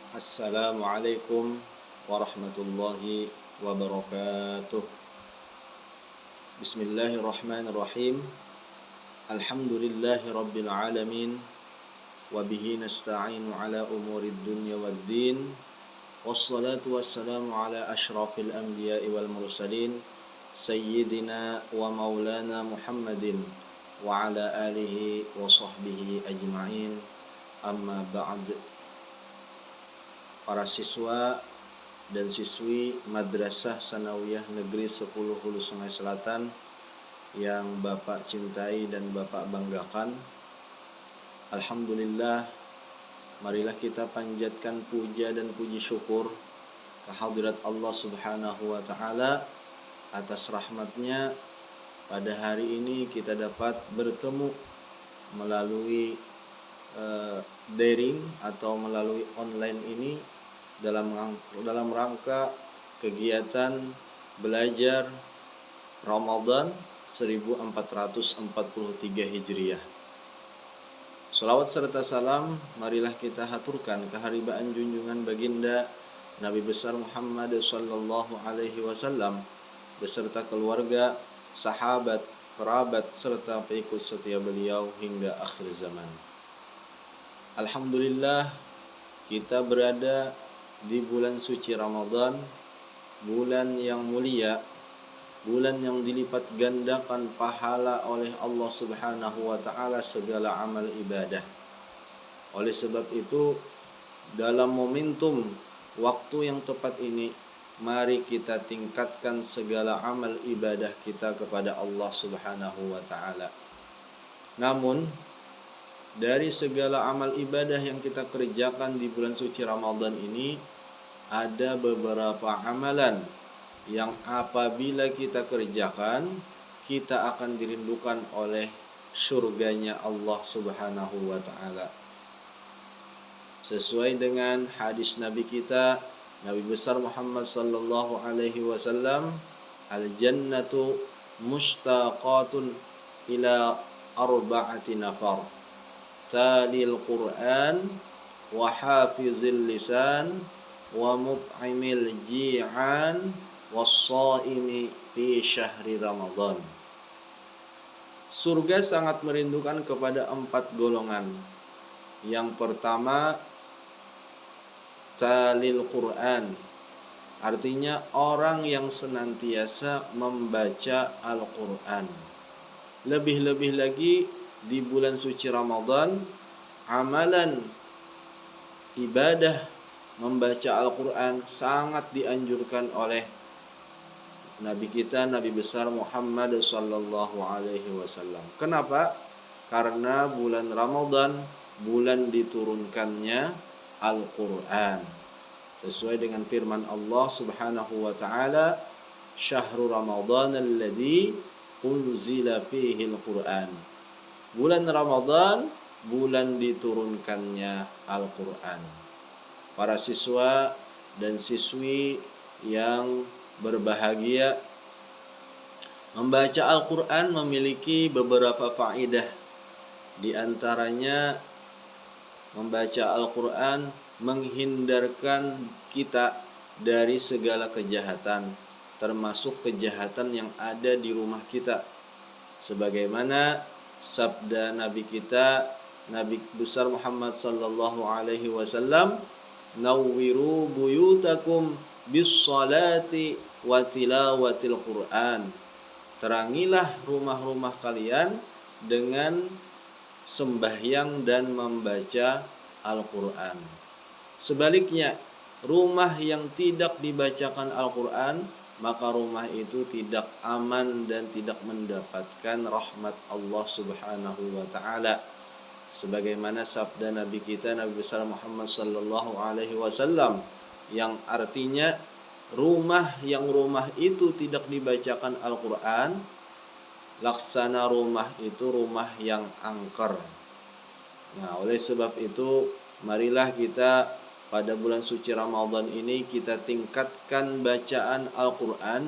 Assalamualaikum warahmatullahi wabarakatuh. Bismillahirrahmanirrahim. Alhamdulillahi rabbil alamin. Wabihi nasta'inu ala umurid dunya waddin. Wassalatu wassalamu ala ashrafil anbiya'i wal mursalin, Sayyidina wa maulana Muhammadin wa ala alihi wa sahbihi ajma'in. Amma ba'd. Para siswa dan siswi Madrasah Sanawiyah Negeri 10 Hulu Sungai Selatan yang Bapak cintai dan Bapak banggakan, alhamdulillah, marilah kita panjatkan puja dan puji syukur kehadirat Allah Subhanahu wa taala atas rahmatnya. Pada hari ini kita dapat bertemu melalui daring atau melalui online ini dalam rangka kegiatan belajar Ramadan 1443 Hijriah. Salawat serta salam marilah kita haturkan keharibaan junjungan baginda Nabi besar Muhammad sallallahu alaihi wasallam beserta keluarga, sahabat, kerabat serta pengikut setia beliau hingga akhir zaman. Alhamdulillah, kita berada di bulan suci Ramadan, bulan yang mulia, bulan yang dilipat gandakan pahala oleh Allah Subhanahu wa taala segala amal ibadah. Oleh sebab itu, dalam momentum waktu yang tepat ini, mari kita tingkatkan segala amal ibadah kita kepada Allah Subhanahu wa taala. Namun, dari segala amal ibadah yang kita kerjakan di bulan suci Ramadan ini, ada beberapa amalan yang apabila kita kerjakan, kita akan dirindukan oleh surganya Allah Subhanahu wa ta'ala. Sesuai dengan hadis Nabi kita, Nabi besar Muhammad sallallahu alaihi wasallam, al-jannatu mushtaqatun ila arba'ati nafar, talil Qur'an wa hafizil lisan wa mut'imil ji'an was-shaimi fi syahri Ramadan. Surga sangat merindukan kepada 4 golongan. Yang pertama, talil Qur'an, artinya orang yang senantiasa membaca Al-Qur'an. Lebih-lebih lagi di bulan suci Ramadan, amalan ibadah membaca Al-Quran sangat dianjurkan oleh Nabi kita, Nabi besar Muhammad sallallahu alaihi wasallam. Kenapa? Karena bulan Ramadan, bulan diturunkannya Al-Quran. Sesuai dengan firman Allah Subhanahu wa ta'ala, Syahrul Ramadan alladzi unzila fihi al-Quran. Bulan Ramadan, bulan diturunkannya Al-Quran. Para siswa dan siswi yang berbahagia, membaca Al-Quran memiliki beberapa faedah. Di antaranya, membaca Al-Quran menghindarkan kita dari segala kejahatan, termasuk kejahatan yang ada di rumah kita. Sebagaimana sabda Nabi kita, Nabi besar Muhammad sallallahu alaihi wasallam, nawwiru buyutakum bis salati wa tilawatil Qur'an. Terangilah rumah-rumah kalian dengan sembahyang dan membaca Al-Quran. Sebaliknya, rumah yang tidak dibacakan Al-Quran, maka rumah itu tidak aman dan tidak mendapatkan rahmat Allah Subhanahu wa ta'ala. Sebagaimana sabda Nabi kita, Nabi besar Muhammad sallallahu alaihi wasallam, yang artinya rumah itu tidak dibacakan Al-Quran, laksana rumah itu rumah yang angker. Nah, oleh sebab itu, marilah kita pada bulan suci Ramadan ini kita tingkatkan bacaan Al-Quran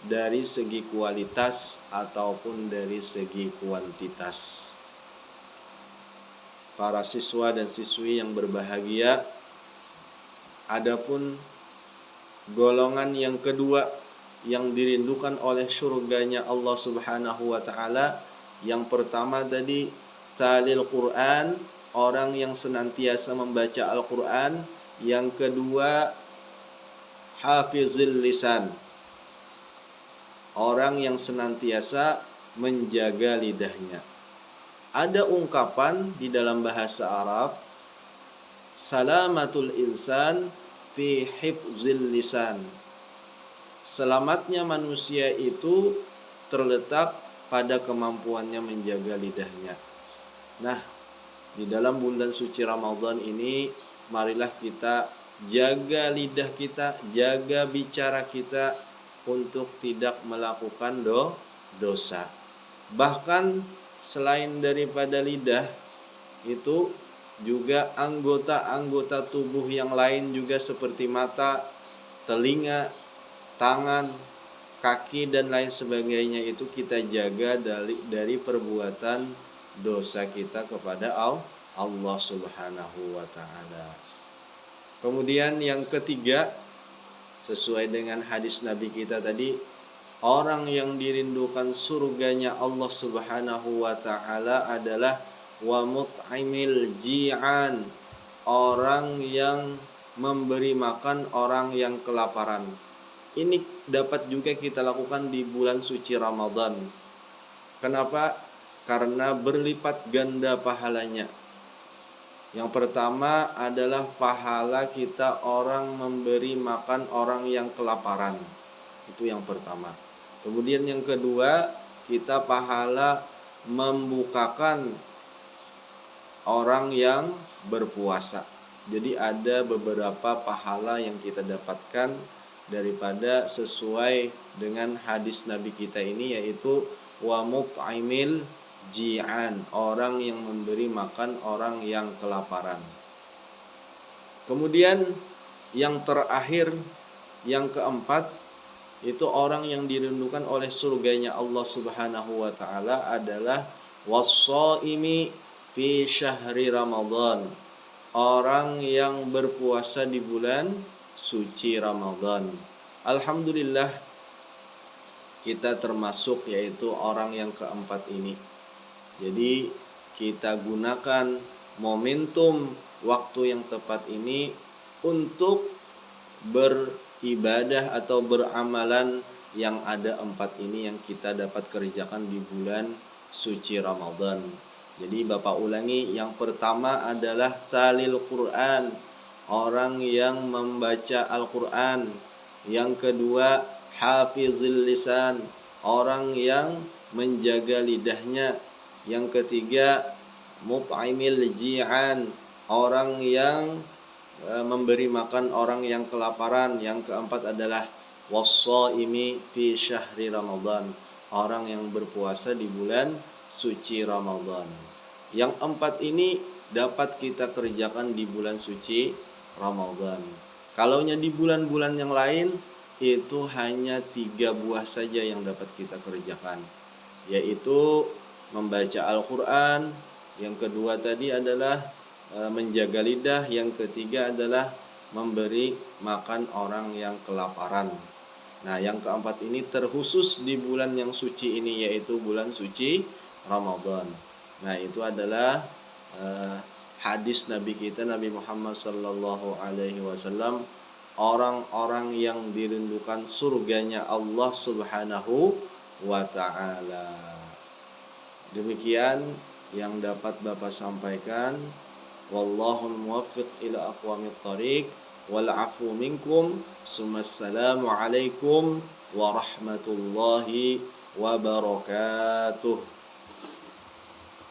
dari segi kualitas ataupun dari segi kuantitas. Para siswa dan siswi yang berbahagia, Adapun golongan yang kedua yang dirindukan oleh surganya Allah Subhanahu wa taala, yang pertama tadi talil Quran, orang yang senantiasa membaca Al-Quran. Yang kedua hafizul lisan, orang yang senantiasa menjaga lidahnya. Ada ungkapan di dalam bahasa Arab, salamatul insan fi hifzil lisan. Selamatnya manusia itu terletak pada kemampuannya menjaga lidahnya. Nah, di dalam bulan suci Ramadan ini, marilah kita jaga lidah kita, jaga bicara kita untuk tidak melakukan dosa. Bahkan selain daripada lidah, itu juga anggota-anggota tubuh yang lain juga seperti mata, telinga, tangan, kaki dan lain sebagainya itu kita jaga dari perbuatan dosa kita kepada Allah Subhanahu wa taala. Kemudian yang ketiga, sesuai dengan hadis Nabi kita tadi, orang yang dirindukan surganya Allah Subhanahu wa taala adalah wa mut'imil ji'an, orang yang memberi makan orang yang kelaparan. Ini dapat juga kita lakukan di bulan suci Ramadan. Kenapa? Karena berlipat ganda pahalanya. Yang pertama adalah pahala kita orang memberi makan orang yang kelaparan. Itu yang pertama. Kemudian yang kedua, kita pahala membukakan orang yang berpuasa. Jadi ada beberapa pahala yang kita dapatkan daripada sesuai dengan hadis Nabi kita ini, yaitu wa mut'imil ji'an, orang yang memberi makan orang yang kelaparan. Kemudian yang terakhir, yang keempat, itu orang yang dirindukan oleh surganya Allah Subhanahu wa taala adalah was-shaimi fi syahri Ramadan, orang yang berpuasa di bulan suci Ramadan. Alhamdulillah kita termasuk yaitu orang yang keempat ini. Jadi kita gunakan momentum waktu yang tepat ini untuk beribadah atau beramalan yang ada empat ini yang kita dapat kerjakan di bulan suci Ramadan. Jadi Bapak ulangi, yang pertama adalah talil Quran, orang yang membaca Al-Quran. Yang kedua hafizil lisan, orang yang menjaga lidahnya. Yang ketiga mut'imil ji'an, orang yang memberi makan orang yang kelaparan. Yang keempat adalah was-shaimi fi syahri Ramadan, orang yang berpuasa di bulan suci Ramadan. Yang empat ini dapat kita kerjakan di bulan suci Ramadan. Kalaunya di bulan-bulan yang lain, itu hanya 3 buah saja yang dapat kita kerjakan, yaitu membaca Al-Quran. Yang kedua tadi adalah menjaga lidah. Yang ketiga adalah memberi makan orang yang kelaparan. Nah, yang keempat ini terkhusus di bulan yang suci ini, yaitu bulan suci Ramadan. Nah, itu adalah hadis Nabi kita, Nabi Muhammad sallallahu alaihi wasallam, orang-orang yang dirindukan surganya Allah Subhanahu wa taala. Demikian yang dapat Bapak sampaikan. Wallahul muwaffiq ila aqwamit thariq wal afu minkum. Assalamu alaikum warahmatullahi wabarakatuh.